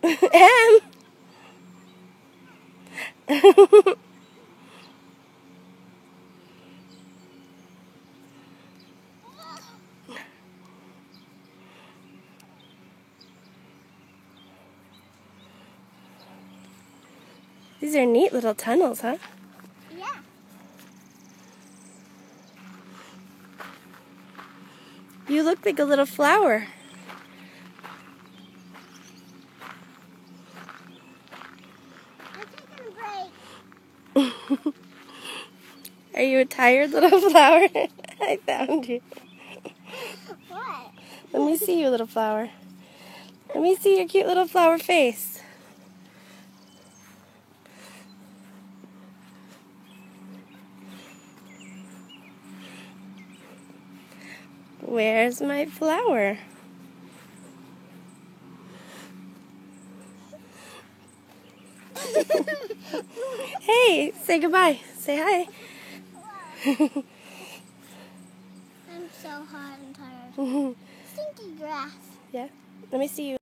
M. These are neat little tunnels, huh? Yeah. You look like a little flower. I'm taking a break. Are you a tired little flower? I found you. What? Let me see you, little flower. Let me see your cute little flower face. Where's my flower? Hey, say goodbye. Say hi. I'm so hot and tired. Stinky grass. Yeah, let me see you.